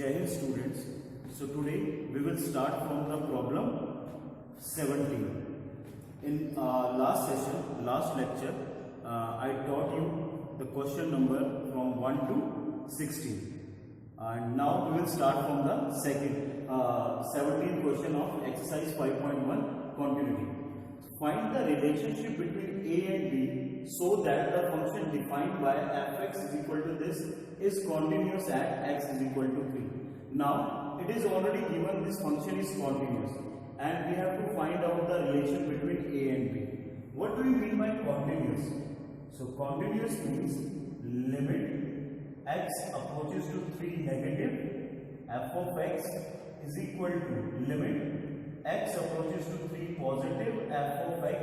Jai Hind students. So today we will start from the problem 17. In last lecture, I taught you the question number from 1 to 16. And now we will start from the second 17th question of exercise 5.1 continuity. Find the relationship between a and b so that the function defined by fx is equal to this is continuous at x is equal to 3. Now it is already given this function is continuous and we have to find out the relation between a and b. What do we mean by continuous? So continuous means limit x approaches to 3 negative f of x is equal to limit x approaches to 3 positive f of x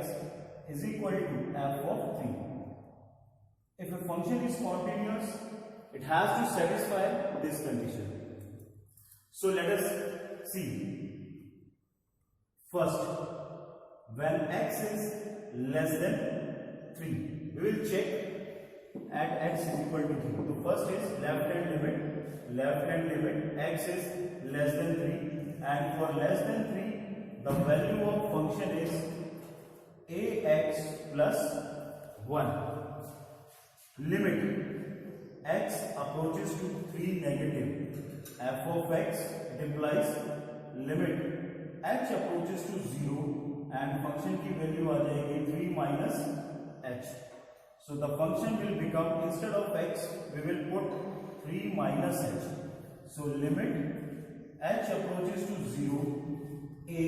is equal to f of 3. If a function is continuous, it has to satisfy this condition. So let us see. First, when x is less than 3, we will check at x is equal to 3. So first is left hand limit x is less than 3, and for less than 3 the value of function is ax plus 1. Limit x approaches to 3 negative f of x, it implies limit h approaches to 0 and function की value आ जाएगी 3 minus h. So the function will become, instead of x we will put 3 minus h. So limit h approaches to 0 a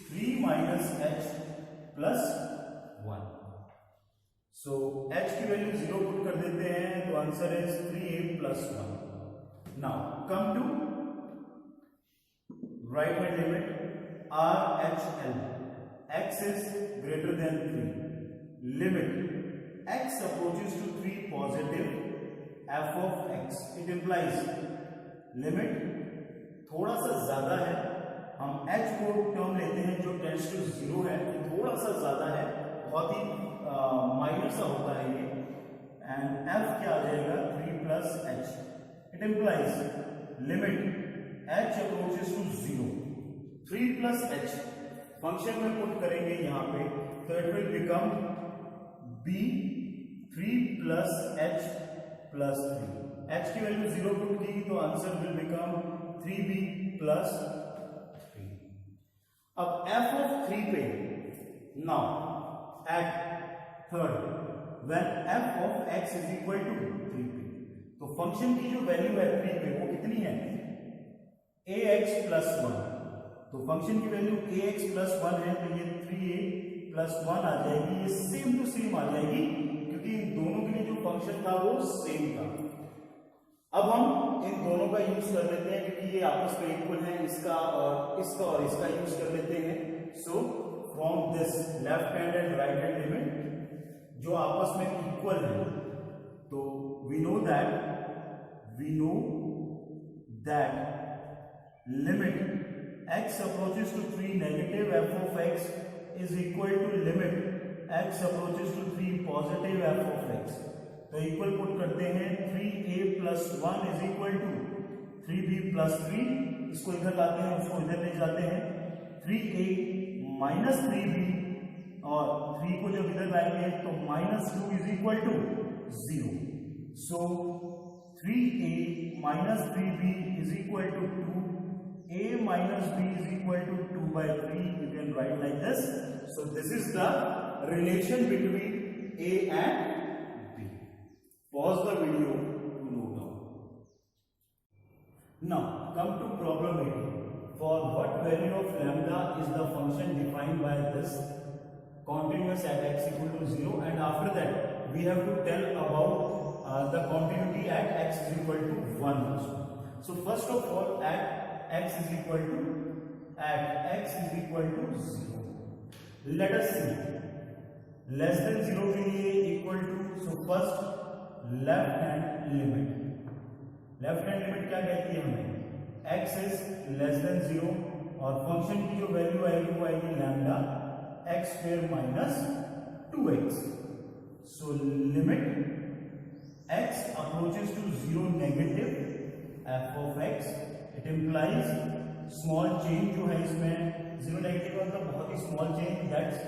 3 minus h plus 1. So h की value 0 put कर देते हैं तो answer is 3a plus 1. Now come to right hand limit RHL. X is greater than 3. Limit x approaches to 3 positive f of x. It implies limit थोड़ा सा ज्यादा है, हम h को टर्म लेते हैं जो टेंड्स टू 0 है, तो थोड़ा सा ज्यादा है, बहुत ही माइनर सा होता है ये, एंड f क्या आ जाएगा 3 plus h. It implies limit h approaches to 0 3 plus h function में पुट करेंगे यहाँ पे, तो it will become b 3 plus h plus 3. h की वैल्यू 0 पुट की तो answer will become 3b plus 3. अब f of 3 पे, now at third when f of x is equal to 3 पे, तो फंक्शन की जो वैल्यू है 3 पे वो कितनी है ax plus 1. तो फंक्शन की वैल्यू ax plus 1 है, तो ये 3a plus 1 आ जाएगी, ये सेम टू सेम आ जाएगी क्योंकि इन दोनों के लिए जो फंक्शन था वो सेम था. अब हम इन दोनों का यूज कर लेते हैं क्योंकि ये आपस में इक्वल है, इसका और इसका यूज कर लेते हैं. So from this left hand and right hand limit जो आपस में इक्वल है, तो we know that limit x approaches to 3 negative f of x is equal to limit x approaches to 3 positive f of x. तो equal put करते हैं 3a plus 1 is equal to 3b plus 3. इसको इधर लाते हैं, उसको इधर ले जाते हैं, 3a minus 3b, और 3 को जब इधर लाएंगे तो minus 2 is equal to 0. So 3a minus 3b is equal to 2. a minus b is equal to 2 by 3. You can write like this. So this is the relation between a and b. Pause the video to note down. Now come to problem 18. For what value of lambda is the function defined by this continuous at x equal to 0, and after that we have to tell about the continuity at x is equal to 1 also. So first of all, at x is equal to 0. Let us see less than 0 के लिए equal to. So first left hand limit क्या कहती है हमें, x is less than 0 और function की जो value आएगी वो आएगी lambda x square minus 2x. So limit x approaches to 0 negative f of x, it implies small change जो है इसमें जीरो नेगेटिव मतलब बहुत ही स्मॉल चेंज, दैट्स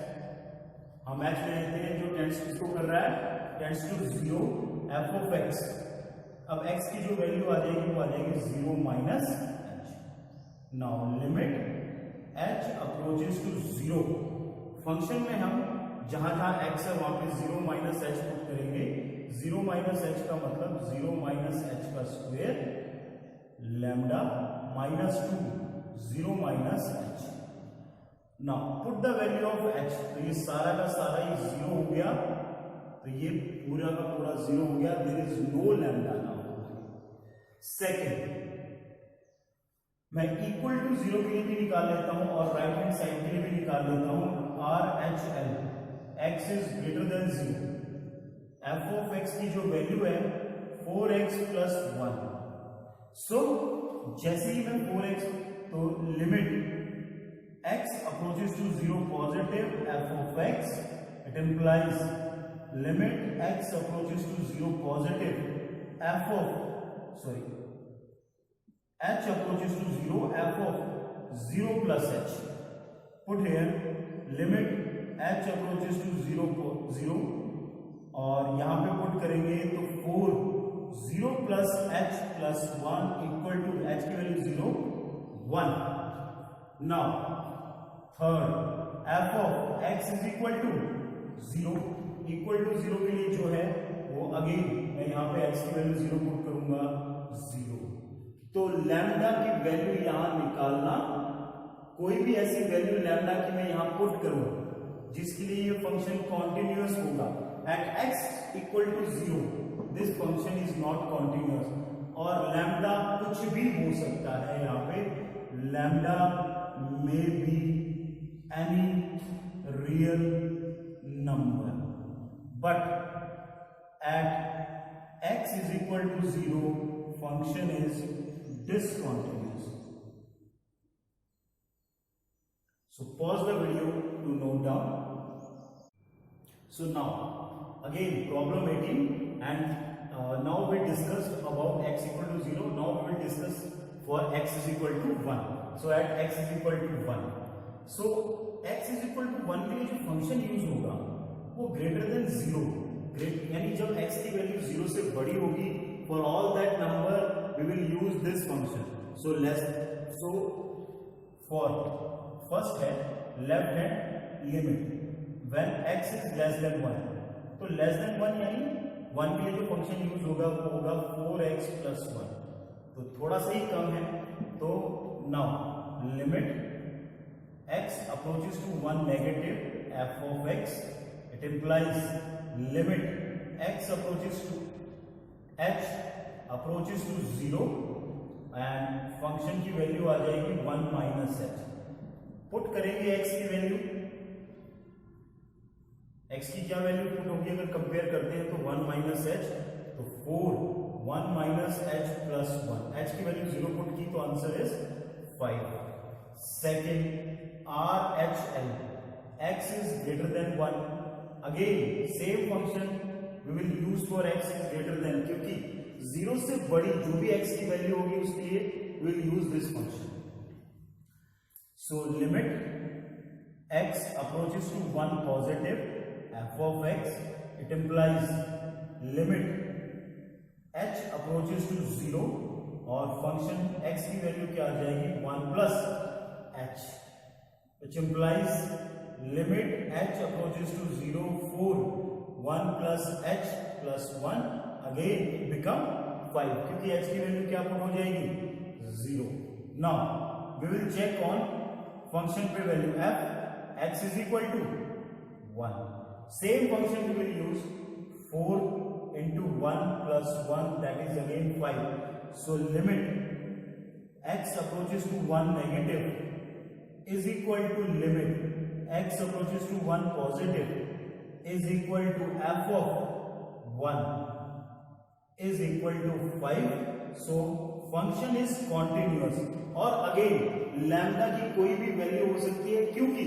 हम एक्स ले लेते हैं जो टेंड्स किसको कर रहा है, tends to zero, f of x. अब एक्स की जो वैल्यू आ जाएगी वो आ जाएगी zero minus h. Now limit h approaches to zero, function में हम जहां जहां एक्स है वहां पे जीरो माइनस एच पुट करेंगे। जीरो माइनस एच का मतलब जीरो माइनस एच का square lambda minus two, zero minus h. Now put the value of H, तो ये सारा का सारा ही जीरो हो गया, तो ये पूरा का पूरा जीरो हो गया, there is no lambda now. Second, मैं इक्वल टू जीरो के लिए भी निकाल लेता हूं और राइट हैंड साइड के लिए भी निकाल लेता हूं। Are H L, x is greater than zero, f of x की जो वैल्यू है 4x प्लस 1। सो जैसे ही मैं 4x, तो limit x approaches to zero positive f of x, it implies limit x approaches to zero positive f of, sorry, h approaches to zero f of 0 plus h. Put here limit h approaches to 0 और यहां पे put करेंगे तो 4 0 plus h plus 1 equal to h की value 0 1। Now third, f of x is equal to 0, equal to 0 के लिए जो है वो अगेन मैं यहां पे x की वैल्यू 0 पुट करूंगा 0। तो लैम्डा की वैल्यू यहां निकालना, कोई भी ऐसी वैल्यू लैम्डा की मैं यहां पुट करूं जिसके लिए ये फंक्शन कॉन्टिन्यूअस होगा at x equal to 0, this function is not continuous. और लैम्डा कुछ भी हो सकता है, यहां पे lambda may be any real number, but at x is equal to 0 function is discontinuous. So pause the video to note down. So now again problem 18, and now we discussed about x equal to 0. Now we will discuss for x is equal to 1. So at x is equal to 1, so x is equal to 1 के लिए जो function use होगा वो greater than 0, यानी जब x की value 0 से बड़ी होगी, for all that number we will use this function. So for first है left hand limit when x is less than 1, तो less than 1 यानी 1 के लिए जो फंक्शन यूज होगा वो होगा 4x plus 1, तो थोड़ा सा ही कम है। तो now limit x approaches to 1 negative f of x, it implies limit x approaches to h approaches to 0 and function की वैल्यू आ जाएगी 1 माइनस एच। पुट करेंगे x की वैल्यू, x की क्या वैल्यू पुट होगी अगर कंपेयर करते हैं तो 1 माइनस एच, तो 4 1 माइनस एच प्लस 1, h की वैल्यू 0 पुट की तो answer is 5। Second R H L, x is greater than 1, again same function we will use for x is greater than, क्योंकि 0 से बड़ी जो भी x की वैल्यू होगी उसके लिए we will use this function. So limit x approaches to 1 positive f of x, it implies limit h approaches to 0 और फंक्शन x की वैल्यू क्या आ जाएगी 1 plus h, which implies limit h approaches to 0 4 1 plus h plus 1, again it become 5 क्योंकि h की value क्या put हो जाएगी 0। Now we will check on function पे value f, x is equal to 1, same function we will use 4 into 1 plus 1, that is again 5. So limit x approaches to 1 negative is equal to limit x approaches to 1 positive is equal to f of 1 is equal to 5. So function is continuous, और again lambda की कोई भी value हो सकती है क्योंकि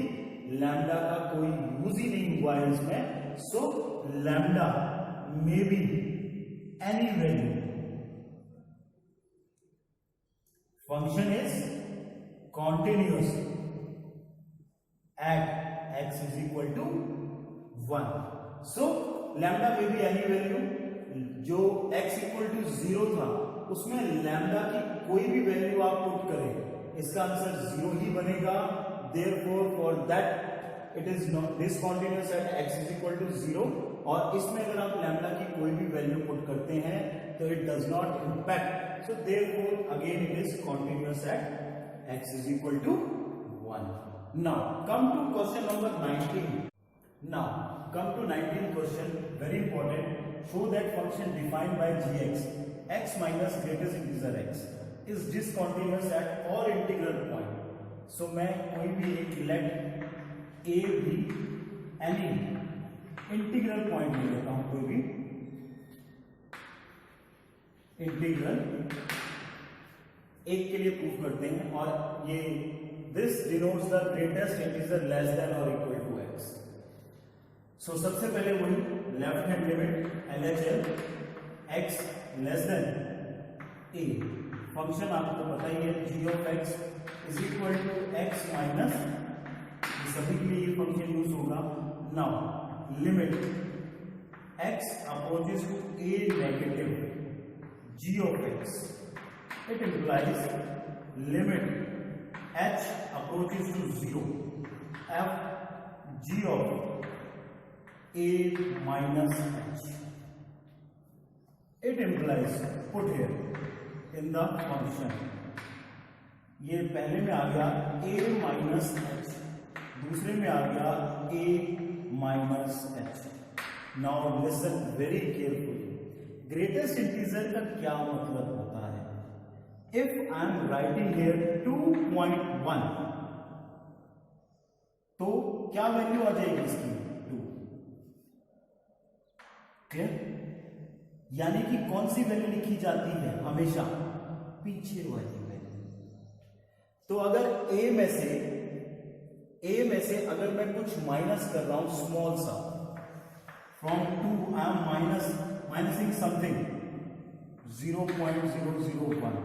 lambda का कोई यूज ही नहीं हुआ है इसमें। सो lambda may be any value function is continuous at x is equal to 1. So lambda में भी एनी वैल्यू जो x इक्वल टू 0 था उसमें लैम्डा की कोई भी वैल्यू आप पुट करें इसका आंसर 0 ही बनेगा. Therefore for that it is not discontinuous at x is equal to 0. और इसमें अगर आप लैम्डा की कोई भी वैल्यू पुट करते हैं तो it does not impact. So therefore again it is continuous at x is equal to 1. Now come to question number 19. Now come to 19th question, very important. Show that function defined by gx, x minus greatest integer x, is discontinuous at all integral point. So मैं कोई भी एक let a b any integral point ले लेता हूं, कोई भी integral एक के लिए प्रूफ करते हैं और ये this denotes the greatest integer less than और इक्वल टू x. सो सबसे पहले वही left hand limit LHL x less than a. Function आपको पता ही है g of x is equal to x minus, सभी के लिए ये फंक्शन यूज होगा. Now limit x approaches to a negative g of x, it implies limit h approaches to 0 f g of a minus h. It implies, put here in the function, ये पहले में आ गया a minus h, दूसरे में आ गया a minus h. Now listen very carefully. Greatest integer का क्या मतलब होता है? If I am writing here 2.1, तो क्या वैल्यू आ जाएगी इसकी? 2. क्लियर? यानी कि कौन सी वैल्यू लिखी जाती है हमेशा? पीछे वाली वैल्यू. तो अगर a में से अगर मैं कुछ माइनस कर रहा हूं स्मॉल सा, फ्रॉम 2 आई एम माइनसिंग समथिंग 0.001,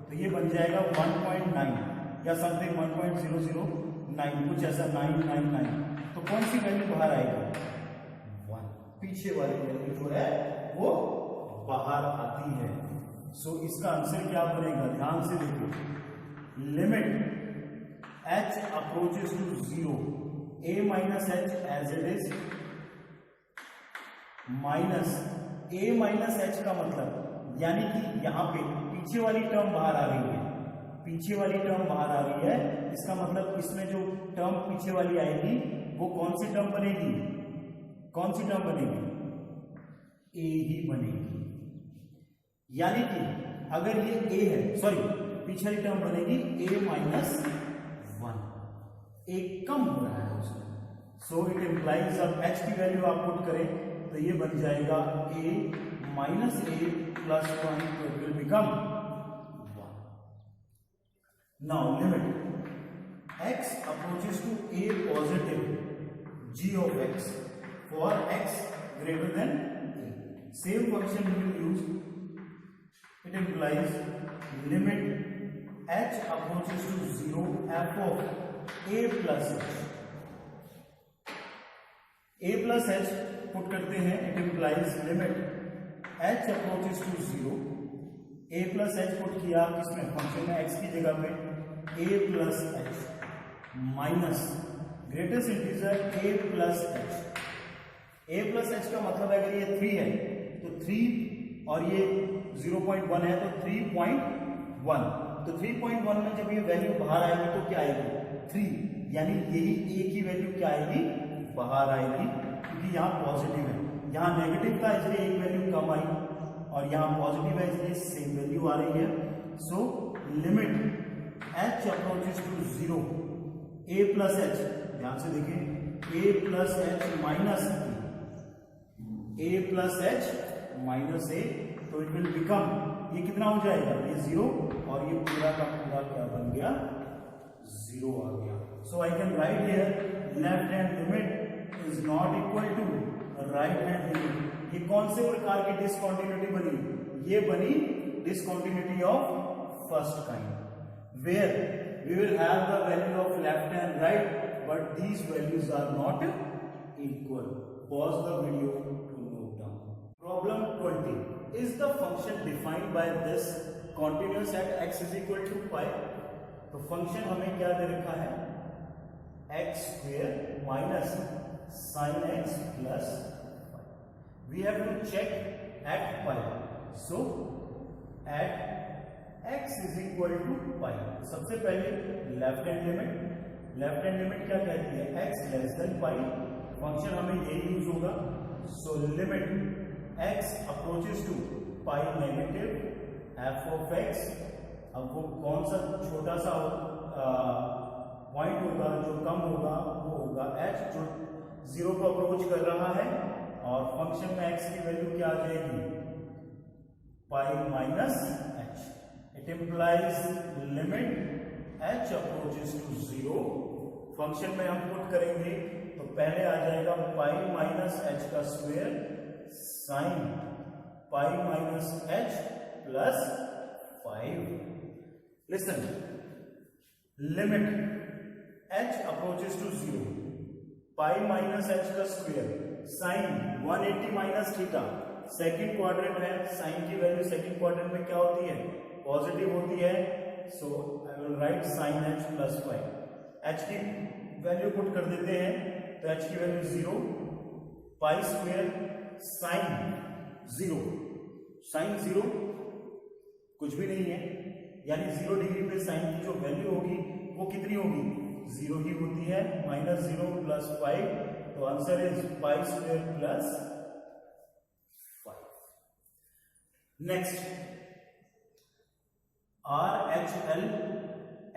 तो ये बन जाएगा 1.9 या समथिंग 1.009, कुछ ऐसा 999. तो कौन सी वैल्यू बाहर आएगी? 1. पीछे वाली वैल्यू जो है वो बाहर आती है. सो इसका आंसर क्या बनेगा? ध्यान से देखो. Limit h approaches to 0, a minus h as it is, minus a minus h का मतलब यानी कि यहाँ पे पीछे वाली टर्म बाहर आ रही है, पीछे वाली टर्म बाहर आ रही है. इसका मतलब इसमें जो टर्म पीछे वाली आएगी वो कौन सी टर्म बनेगी? कौन सी टर्म बनेगी? a ही बनेगी. यानी कि अगर ये a है, सॉरी पीछे वाली टर्म बनेगी a माइनस 1, एक कम हो रहा है उसमें. सो इट इम्प्लाइज अब h की वैल्यू आप पुट करें तो ये बन जाएगा a माइनस a प्लस 1, तो it will become 1. Now limit x approaches to a positive g of x for x greater than a. Same function we will use. It implies limit h approaches to 0 f of a plus h. a plus h put करते हैं. It implies limit h approaches to 0, a plus h put किया किसमें? Function में x की जगह पे a plus h minus greatest integer a plus h. a plus h का मतलब अगर ये 3 है तो 3 और ये 0.1 है तो 3.1. तो 3.1 में जब ये वैल्यू बाहर आएगी तो क्या आएगी? 3. यानी यही a की वैल्यू क्या आएगी? बाहर आएगी, क्योंकि यहाँ पॉजिटिव है. यहाँ नेगेटिव था इसलिए एक वैल्यू कम आई और यहाँ पॉजिटिव है इसलिए सेम वैल्यू आ रही है. So limit h approaches to 0 a plus h, ध्यान से देखिए, a plus h minus a plus h minus a, तो इट विल बिकम, ये कितना हो जाएगा? ये 0 और ये पूरा का पूरा क्या बन गया? 0 आ गया. So I can write here left hand limit is not equal to right hand limit. ये कौन से प्रकार की डिसकंटिन्यूटी बनी? ये बनी discontinuity of first kind. where we will have the value of left and right, but these values are not equal. Pause the video to note down. Problem 20. Is the function defined by this continuous at x is equal to pi? तो function हमें क्या दे रखा है, x square minus sin x plus pi. We have to check at pi. So at x is equal to pi. सबसे पहले left hand limit क्या कहती है, x less than pi. Function हमें ये यूज होगा. So limit x approaches to pi negative f of x. अब वो कौन सा छोटा सा पॉइंट होगा जो कम होगा, वो होगा h, जो जीरो को अप्रोच कर रहा है. और फंक्शन में x की वैल्यू क्या आ जाएगी, pi minus h. It implies limit h approaches to 0. Function में हम पुट करेंगे तो पहले आ जाएगा पाई माइनस एच का square sine pi minus H plus 5. Listen, limit h approaches to 0, pi minus H का square sine 180 minus theta. Second quadrant है, साइन की वैल्यू सेकेंड क्वाड्रेंट में क्या होती है, पॉजिटिव होती है. So I will write sine H plus 5. H की वैल्यू पुट कर देते हैं तो एच की value 0, pi square sine 0. Sine 0 कुछ भी नहीं है, यानी 0 डिग्री पे साइन की जो वैल्यू होगी वो कितनी होगी, 0 ही होती है. माइनस 0 प्लस 5, तो answer is pi square plus 5. Next, RHL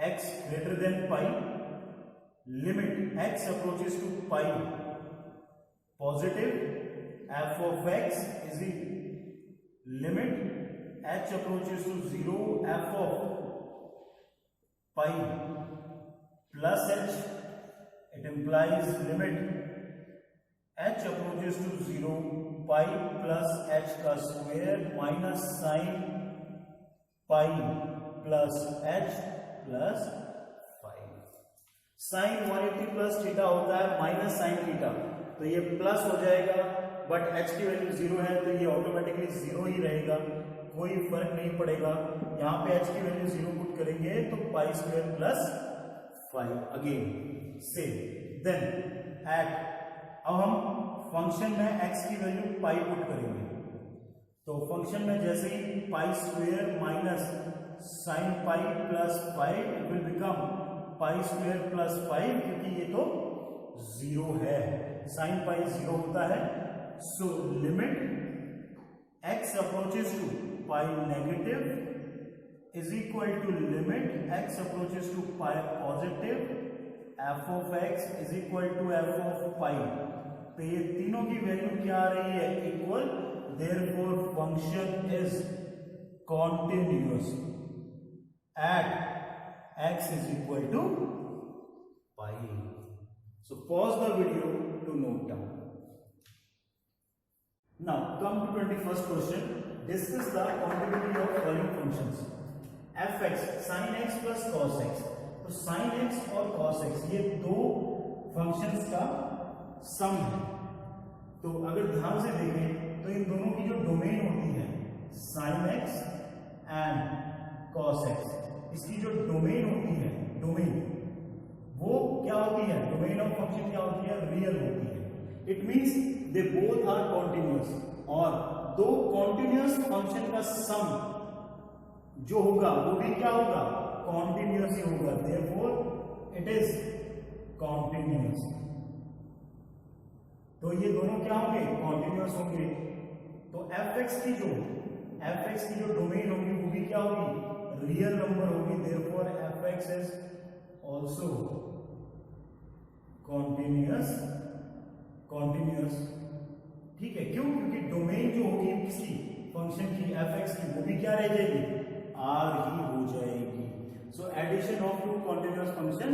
x greater than pi, limit x approaches to pi positive, f of x is limit h approaches to 0, f of pi plus h. It implies limit h approaches to 0, pi plus h का square minus sin pi plus h plus 5. Sine 180 plus theta होता है minus sine theta, तो ये plus हो जाएगा. But h की value 0 है तो ये ऑटोमेटिकली 0 ही रहेगा, कोई फर्क नहीं पड़ेगा. यहाँ पे h की वैल्यू 0 पुट करेंगे तो पाई स्क्वायर प्लस 5. अगेन से देन एट, अब हम फंक्शन में x की वैल्यू पाई पुट करेंगे तो फंक्शन में जैसे ही pi square minus sine pi plus 5 will become pi square plus 5, क्योंकि ये तो 0 है, साइन पाई 0 होता है. So limit x approaches to pi negative is equal to limit x approaches to pi positive, f of x is equal to f of pi. तो ये तीनों की वैल्यू क्या आ रही है, equal. Therefore function is continuous at x is equal to pi. So pause the video to note down. Now come to 21st question. Discuss the continuity of following functions. fx sin x plus cos x. तो sin x और cos x ये दो functions का सम है. तो अगर ध्यान से देखें तो इन दोनों की जो डोमेन होती है sin x and cos x, इसकी जो डोमेन होती है, डोमेन वो क्या होती है, डोमेन ऑफ फंक्शन क्या होती है, रियल होती है. It means they both are continuous, और दो कॉन्टिन्यूअस फंक्शन का सम जो होगा वो भी क्या होगा, कॉन्टिन्यूअस ही होगा. Therefore it is continuous. तो ये दोनों क्या होंगे, कॉन्टिन्यूअस होंगे. तो fx की जो डोमेन होगी वो भी क्या होगी, रियल नंबर होगी. Therefore fx is also continuous. ठीक है, क्यों, क्योंकि डोमेन जो होगी किसकी, फंक्शन की, fx की, वो भी क्या रह जाएगी, r ही हो जाएगी. So addition of two continuous function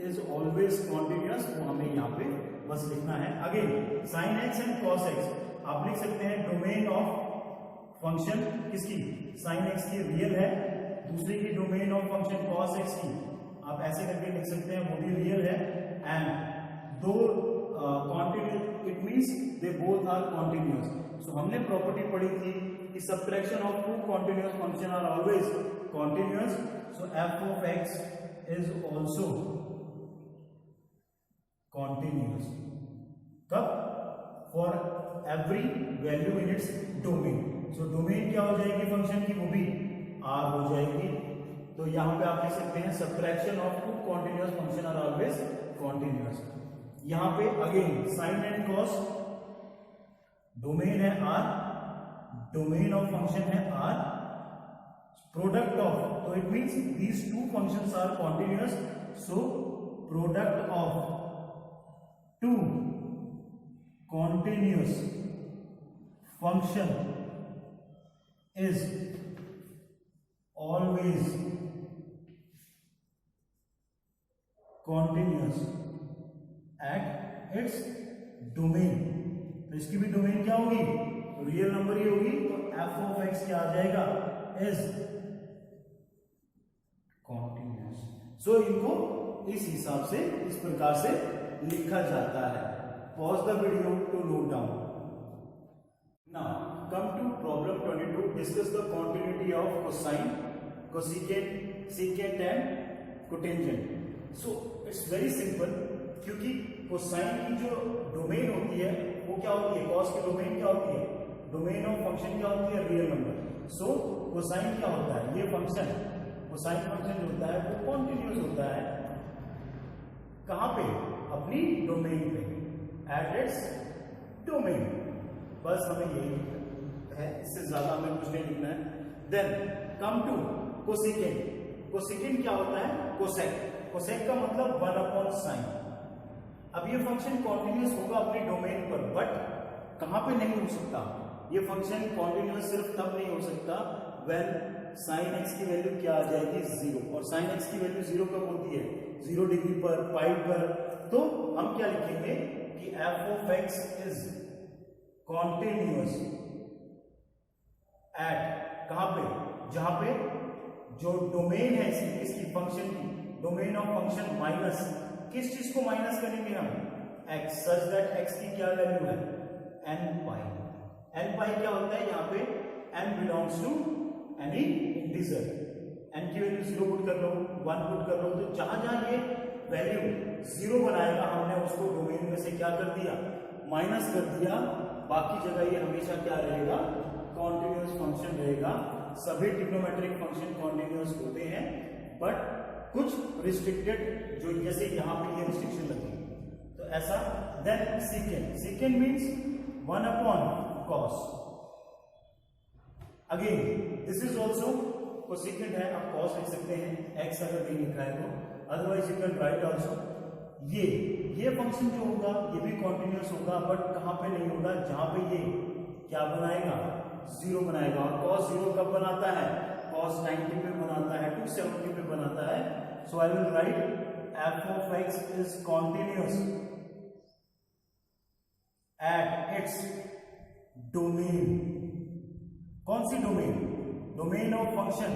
is always continuous. वो हमें यहाँ पे बस लिखना है. Again sin x and cos x आप लिख सकते हैं डोमेन ऑफ फंक्शन किसकी, sin x की रियल है, दूसरे की domain of function cos x की आप ऐसे करके लिख सकते हैं, वो भी रियल है, एंड दो continuous, it means they both are continuous. So हमने प्रॉपर्टी पढ़ी थी कि subtraction of two continuous function are always continuous. So f of x is also continuous कब? for every value in its domain। so domain क्या हो जाएगी function की? वो भी r हो जाएगी। तो यहां पे आप लिख सकते हैं subtraction of two continuous function are always continuous. यहां पे again sine and cos, domain है r, डोमेन ऑफ फंक्शन है r, प्रोडक्ट ऑफ, तो it means these two functions are continuous. So product of two continuous function is always continuous at its domain। तो इसकी भी domain क्या होगी? Real number ही होगी। तो f of x क्या आ जाएगा? is continuous। सो इनको इस हिसाब से, इस प्रकार से लिखा जाता है। Pause the video to note down. Now come to problem 22. Discuss the continuity of cosine, cosecant, secant and cotangent. So it's very simple, क्योंकि cosine की जो डोमेन होती है वो क्या होती है? cos की डोमेन क्या होती है? डोमेन ऑफ फंक्शन क्या होती है? Real number. सो cosine क्या होता है? ये फंक्शन, cosine फंक्शन जो होता है वो कॉन्टिन्यूस होता है। कहां पे? अपनी डोमेन पे, एट इट्स डोमेन। बस हमें यही है, इससे ज्यादा हमें कुछ नहीं लिखना है। Then come to cosecant. Cosecant क्या होता है? कोसेक। कोसेक का मतलब 1/sin। अब ये फंक्शन कॉन्टिन्यूस होगा अपनी डोमेन पर, बट कहां पे नहीं हो सकता? ये फंक्शन कॉन्टिन्यूस सिर्फ तब नहीं हो सकता व्हेन sin x की वैल्यू क्या आ जाएगी? 0। और sin x की वैल्यू 0 कब होती है? 0 डिग्री पर, पाई पर। तो हम क्या लिखेंगे कि f of x is continuous at, कहां पे? जहां पे जो डोमेन है इसकी फंक्शन की, डोमेन ऑफ फंक्शन माइनस, किस चीज को माइनस करेंगे हम? x, सच दैट x की क्या वैल्यू है? n पाई। n पाई क्या होता है? यहाँ पे n belongs to any integer. n की वैल्यू 0 पुट कर लो, 1 पुट कर लो, तो जहां जहां ये वैल्यू 0 बनाएगा हमने उसको डोमेन में से क्या कर दिया? माइनस कर दिया। बाकी जगह ये हमेशा क्या रहेगा? कॉन्टिन्यूस फंक्शन रहेगा। सभी ट्रिग्नोमेट्रिक फंक्शन कॉन्टिन्यूस होते हैं, बट कुछ रिस्ट्रिक्टेड, जो जैसे यहां पे ये रिस्ट्रिक्शन लगी, तो ऐसा। Then secant. Secant means 1/cos। Again this is also cosecant है, आप cos लिख सकते हैं, x अगर नहीं लिखा है तो, otherwise you can write also. ये फंक्शन जो होगा ये भी कॉन्टिन्यूस होगा, बट कहां पे नहीं होगा? जहां पे ये क्या बनाएगा? 0 बनाएगा। और cos 0 कब बनाता है? cos 90 पे बनाता है, 270 पे बनाता है। So I will write f of x is continuous at its domain। कौन सी domain? Domain of function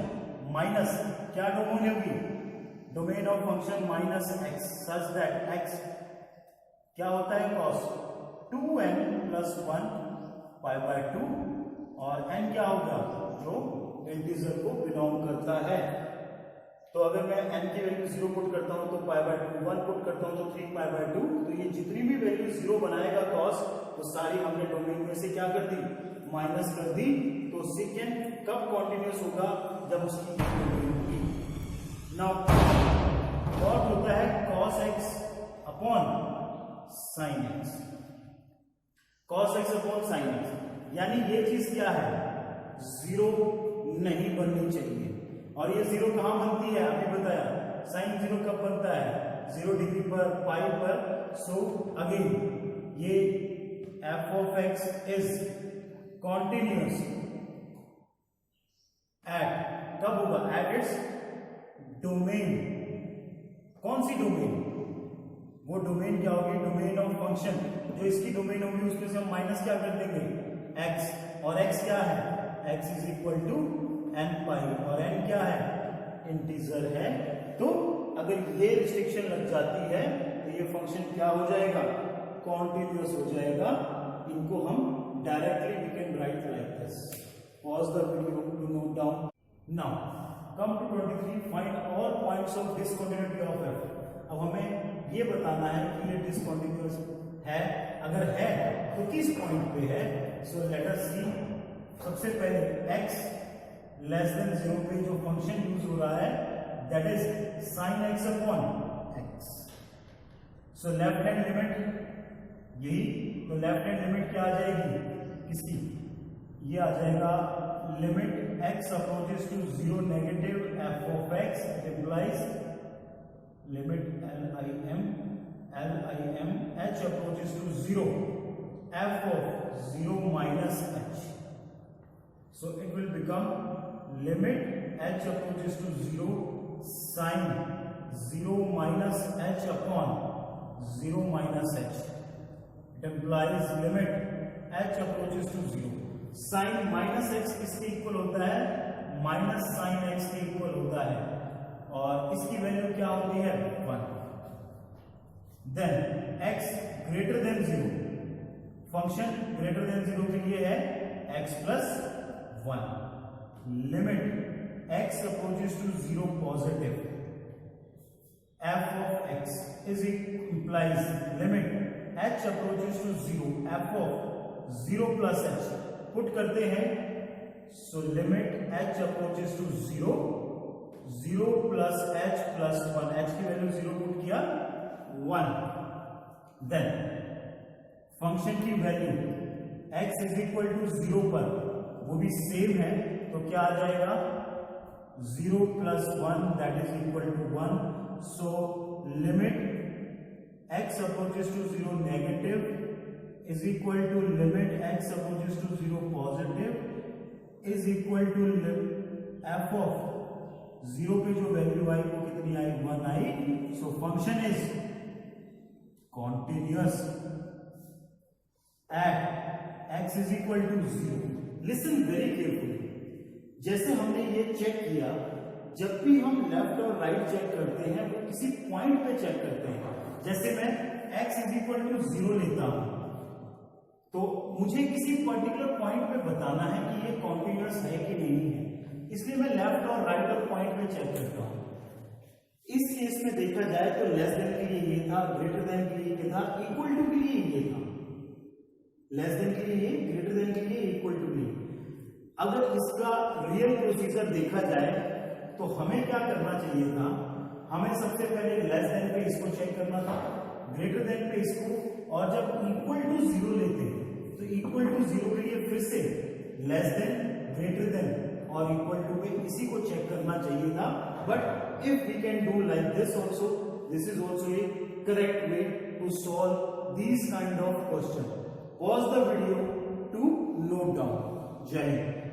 minus, क्या डोमेन होगी? Domain of function minus x, such that x क्या होता है? cos 2n + 1 π/2, और n क्या होगा? जो इंटीजर को बिलोंग करता है। तो अगर मैं n की वैल्यू 0 पुट करता हूं तो π/2, 1 पुट करता हूं तो 3π/2। तो ये जितनी भी वैल्यू 0 बनाएगा cos, वो सारी हमने डोमेन में से क्या कर दी? माइनस कर दी। तो सेकेंड कब कॉन्टिन्यूस होगा? जब उसकी डोमेन होगी। नाउ व्हाट होता है cos x upon sin x? cos x upon sin x, यानी ये चीज क्या है? 0 नहीं बननी चाहिए। और ये 0 कहां बनती है? अभी बताया। sin 0 कब बनता है? 0 डिग्री पर, पाई पर। सो अगेन ये f of x is continuous at, कब होगा? at its domain। कौन सी डोमेन? वो डोमेन क्या होगी? Domain of function. जो इसकी डोमेन होगी उसमें से हम माइनस क्या कर देंगे? x। और x क्या है? x is equal to n पाई, और n क्या है? इंटीजर है, तो अगर ये रिस्ट्रिक्शन लग जाती है तो ये फंक्शन क्या हो जाएगा, कॉन्टिन्यूअस हो जाएगा। इनको हम directly we can write like this. Pause the video to note down. Now come to 23, find all points of discontinuity of f। अब हमें ये बताना है कि ये डिसकंटिन्यूअस है, अगर है तो किस पॉइंट पे है। सो लेट अस सी। सबसे पहले x लेस देन 0 पे जो फंक्शन यूज हो रहा है that is sin x upon x। So left hand limit यही, तो लेफ्ट हैंड लिमिट क्या आ जाएगी किसकी, ये आ जाएगा limit x approaches to 0 negative f of x implies limit lim h approaches to 0 f of 0 minus h. So it will become limit h approaches to 0 sin 0 minus h upon 0 minus h. It implies limit h approaches to 0. Sine minus x किसके equal होता है, minus sine x के equal होता है, और इसकी value क्या होती है 1। Then x greater than 0, function greater than 0 के लिए है x plus 1। Limit x approaches to 0 positive f of x is implies limit h approaches to 0 f of 0 plus h। Put करते हैं, so limit h approaches to 0 0 plus h plus 1, h की value 0 put किया 1। Then function की value x is equal to 0 पर वो भी same है, तो क्या आ जाएगा 0 plus 1 that is equal to 1। So limit x approaches to 0 negative is equal to limit x approaches to 0 positive is equal to f of 0 पे जो वैल्यू आई वो कितनी आई 1 आई। So function is continuous at x is equal to 0। Listen very carefully. जैसे हमने ये चेक किया, जब भी हम लेफ्ट और राइट चेक करते हैं वो किसी पॉइंट पे चेक करते हैं। जैसे मैं x is equal to 0 लेता हूं तो मुझे किसी पर्टिकुलर पॉइंट पे बताना है कि ये कॉन्टिन्यूअस है कि नहीं है, इसलिए मैं लेफ्ट और राइट और पॉइंट पे चेक करता हूं। इस केस में देखा जाए तो लेस देन के लिए ये था, ग्रेटर देन के लिए ये था, इक्वल टू के लिए ये था। लेस देन के लिए ये, ग्रेटर देन के लिए इक्वल टू के लिए। अगर इसका रियल प्रोसीजर देखा जाए तो हमें क्या करना चाहिए था, हमें सबसे पहले लेस देन पे इसको चेक करना था, ग्रेटर देन पे इसको, और जब इक्वल टू 0 लेते हैं तो इक्वल टू 0 के लिए फिर से लेस देन, ग्रेटर देन और इक्वल टू पे इसी को चेक करना चाहिए था। But if we can do like this also, this is also a correct way to solve these kind of question. Pause the video to note down. Jai Hind.